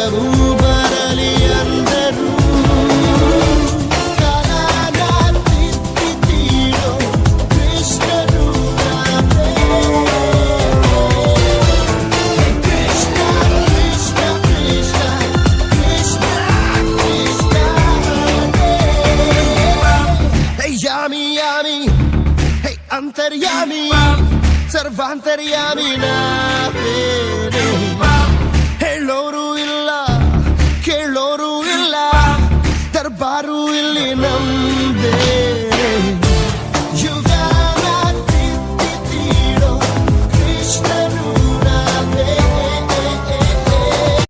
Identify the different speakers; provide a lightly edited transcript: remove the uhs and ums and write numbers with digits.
Speaker 1: ಕಾಲವು ಬರಲಿ ಅಂದರು ಕಾಲನ ತಿದ್ದಿದ್ದೀರೋ ಕೃಷ್ಣರು ರಾಧೆ. ಕೃಷ್ಣ ಕೃಷ್ಣ ಕೃಷ್ಣ ಕೃಷ್ಣ ಕೃಷ್ಣ ಹರೇ. ಹೇ ಯಾಮಿ ಯಾಮಿ ಹೇ ಅಂತರ್ಯಾಮಿ ಸರ್ವಾಂತರ್ಯಾಮಿ ನಾವೇನೆ. ಹೇಳೋರು ಇಲ್ಲ ಕೇಳೋರು ಇಲ್ಲ ದರ್ಬಾರು ಇಲ್ಲಿ ನಮ್ಮ